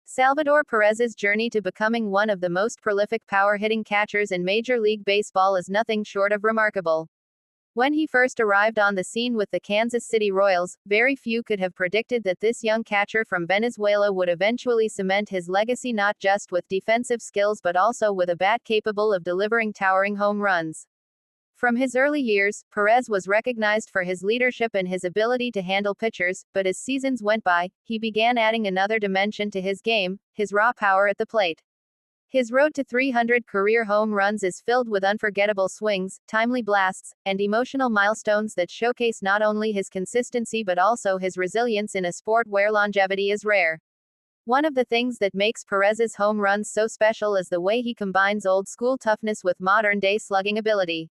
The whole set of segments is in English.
Salvador Perez's journey to becoming one of the most prolific power-hitting catchers in Major League Baseball is nothing short of remarkable. When he first arrived on the scene with the Kansas City Royals, very few could have predicted that this young catcher from Venezuela would eventually cement his legacy not just with defensive skills but also with a bat capable of delivering towering home runs. From his early years, Perez was recognized for his leadership and his ability to handle pitchers, but as seasons went by, he began adding another dimension to his game, his raw power at the plate. His road to 300 career home runs is filled with unforgettable swings, timely blasts, and emotional milestones that showcase not only his consistency but also his resilience in a sport where longevity is rare. One of the things that makes Perez's home runs so special is the way he combines old-school toughness with modern-day slugging ability.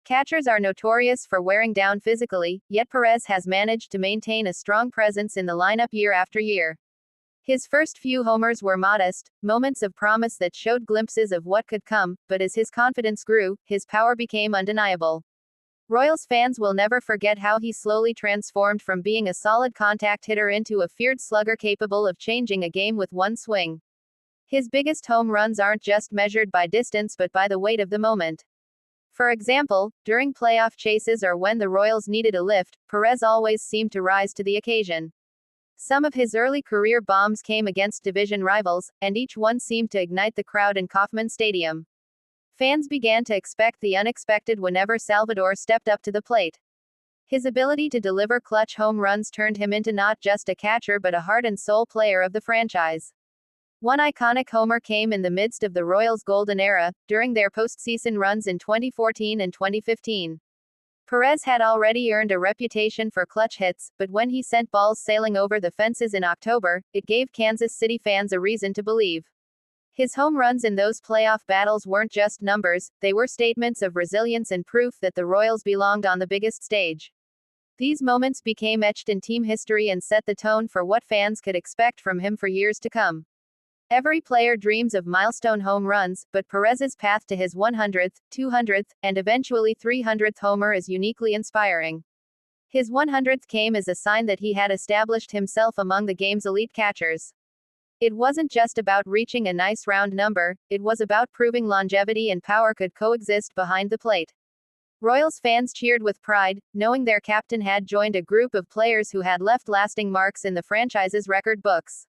Catchers are notorious for wearing down physically, yet Perez has managed to maintain a strong presence in the lineup year after year. His first few homers were modest, moments of promise that showed glimpses of what could come, but as his confidence grew, his power became undeniable. Royals fans will never forget how he slowly transformed from being a solid contact hitter into a feared slugger capable of changing a game with one swing. His biggest home runs aren't just measured by distance but by the weight of the moment. For example, during playoff chases or when the Royals needed a lift, Perez always seemed to rise to the occasion. Some of his early career bombs came against division rivals, and each one seemed to ignite the crowd in Kauffman Stadium. Fans began to expect the unexpected whenever Salvador stepped up to the plate. His ability to deliver clutch home runs turned him into not just a catcher but a heart and soul player of the franchise. One iconic homer came in the midst of the Royals' golden era, during their postseason runs in 2014 and 2015. Perez had already earned a reputation for clutch hits, but when he sent balls sailing over the fences in October, it gave Kansas City fans a reason to believe. His home runs in those playoff battles weren't just numbers, they were statements of resilience and proof that the Royals belonged on the biggest stage. These moments became etched in team history and set the tone for what fans could expect from him for years to come. Every player dreams of milestone home runs, but Perez's path to his 100th, 200th, and eventually 300th homer is uniquely inspiring. His 100th came as a sign that he had established himself among the game's elite catchers. It wasn't just about reaching a nice round number, it was about proving longevity and power could coexist behind the plate. Royals fans cheered with pride, knowing their captain had joined a group of players who had left lasting marks in the franchise's record books.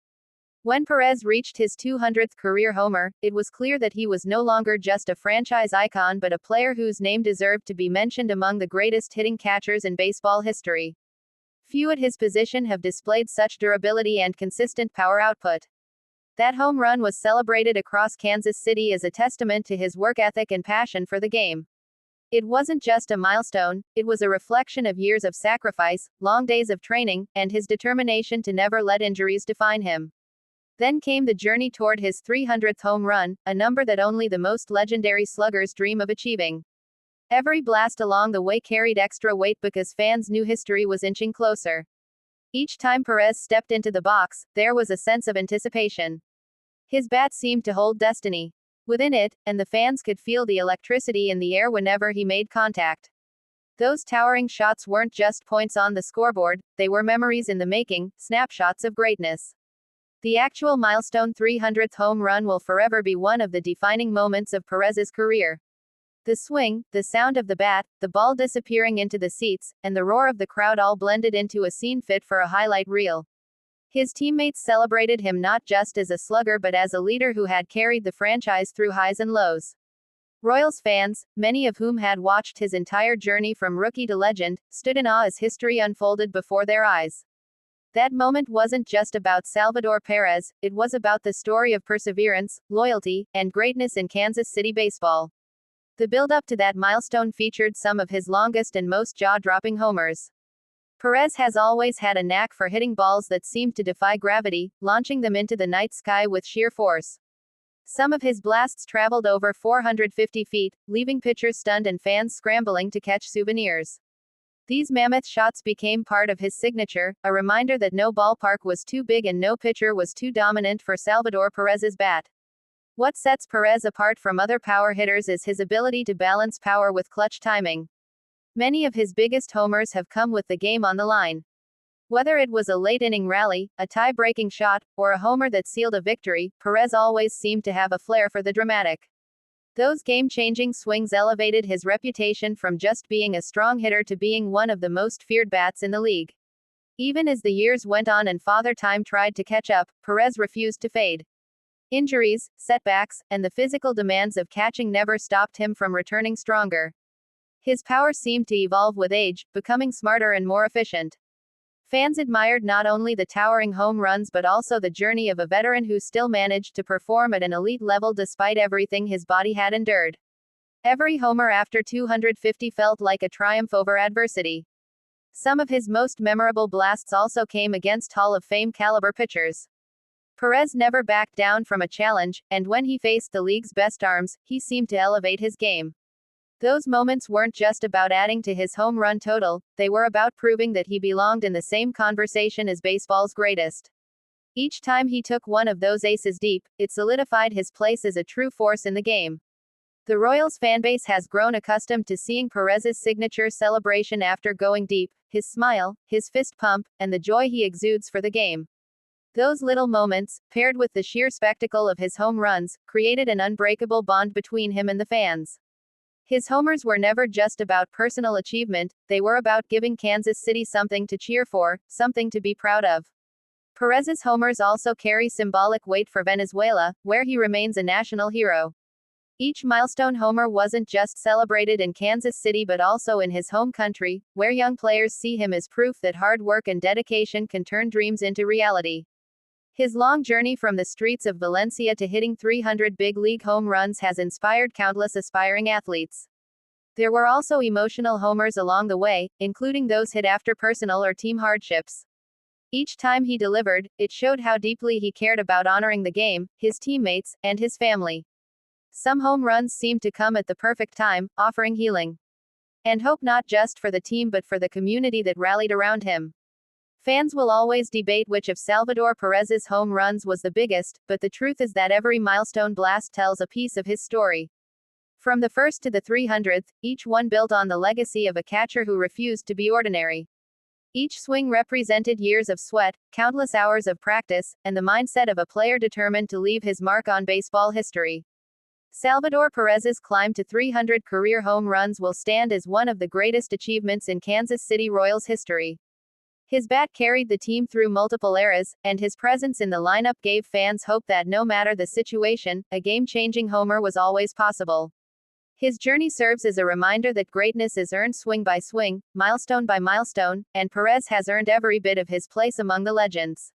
When Perez reached his 200th career homer, it was clear that he was no longer just a franchise icon but a player whose name deserved to be mentioned among the greatest hitting catchers in baseball history. Few at his position have displayed such durability and consistent power output. That home run was celebrated across Kansas City as a testament to his work ethic and passion for the game. It wasn't just a milestone, it was a reflection of years of sacrifice, long days of training, and his determination to never let injuries define him. Then came the journey toward his 300th home run, a number that only the most legendary sluggers dream of achieving. Every blast along the way carried extra weight because fans knew history was inching closer. Each time Perez stepped into the box, there was a sense of anticipation. His bat seemed to hold destiny within it, and the fans could feel the electricity in the air whenever he made contact. Those towering shots weren't just points on the scoreboard, they were memories in the making, snapshots of greatness. The actual milestone 300th home run will forever be one of the defining moments of Perez's career. The swing, the sound of the bat, the ball disappearing into the seats, and the roar of the crowd all blended into a scene fit for a highlight reel. His teammates celebrated him not just as a slugger but as a leader who had carried the franchise through highs and lows. Royals fans, many of whom had watched his entire journey from rookie to legend, stood in awe as history unfolded before their eyes. That moment wasn't just about Salvador Perez, it was about the story of perseverance, loyalty, and greatness in Kansas City baseball. The build-up to that milestone featured some of his longest and most jaw-dropping homers. Perez has always had a knack for hitting balls that seemed to defy gravity, launching them into the night sky with sheer force. Some of his blasts traveled over 450 feet, leaving pitchers stunned and fans scrambling to catch souvenirs. These mammoth shots became part of his signature, a reminder that no ballpark was too big and no pitcher was too dominant for Salvador Perez's bat. What sets Perez apart from other power hitters is his ability to balance power with clutch timing. Many of his biggest homers have come with the game on the line. Whether it was a late-inning rally, a tie-breaking shot, or a homer that sealed a victory, Perez always seemed to have a flair for the dramatic. Those game-changing swings elevated his reputation from just being a strong hitter to being one of the most feared bats in the league. Even as the years went on and Father Time tried to catch up, Perez refused to fade. Injuries, setbacks, and the physical demands of catching never stopped him from returning stronger. His power seemed to evolve with age, becoming smarter and more efficient. Fans admired not only the towering home runs but also the journey of a veteran who still managed to perform at an elite level despite everything his body had endured. Every homer after 250 felt like a triumph over adversity. Some of his most memorable blasts also came against Hall of Fame caliber pitchers. Perez never backed down from a challenge, and when he faced the league's best arms, he seemed to elevate his game. Those moments weren't just about adding to his home run total, they were about proving that he belonged in the same conversation as baseball's greatest. Each time he took one of those aces deep, it solidified his place as a true force in the game. The Royals fanbase has grown accustomed to seeing Perez's signature celebration after going deep, his smile, his fist pump, and the joy he exudes for the game. Those little moments, paired with the sheer spectacle of his home runs, created an unbreakable bond between him and the fans. His homers were never just about personal achievement, they were about giving Kansas City something to cheer for, something to be proud of. Perez's homers also carry symbolic weight for Venezuela, where he remains a national hero. Each milestone homer wasn't just celebrated in Kansas City but also in his home country, where young players see him as proof that hard work and dedication can turn dreams into reality. His long journey from the streets of Valencia to hitting 300 big league home runs has inspired countless aspiring athletes. There were also emotional homers along the way, including those hit after personal or team hardships. Each time he delivered, it showed how deeply he cared about honoring the game, his teammates, and his family. Some home runs seemed to come at the perfect time, offering healing and hope not just for the team but for the community that rallied around him. Fans will always debate which of Salvador Perez's home runs was the biggest, but the truth is that every milestone blast tells a piece of his story. From the first to the 300th, each one built on the legacy of a catcher who refused to be ordinary. Each swing represented years of sweat, countless hours of practice, and the mindset of a player determined to leave his mark on baseball history. Salvador Perez's climb to 300 career home runs will stand as one of the greatest achievements in Kansas City Royals history. His bat carried the team through multiple eras, and his presence in the lineup gave fans hope that no matter the situation, a game-changing homer was always possible. His journey serves as a reminder that greatness is earned swing by swing, milestone by milestone, and Perez has earned every bit of his place among the legends.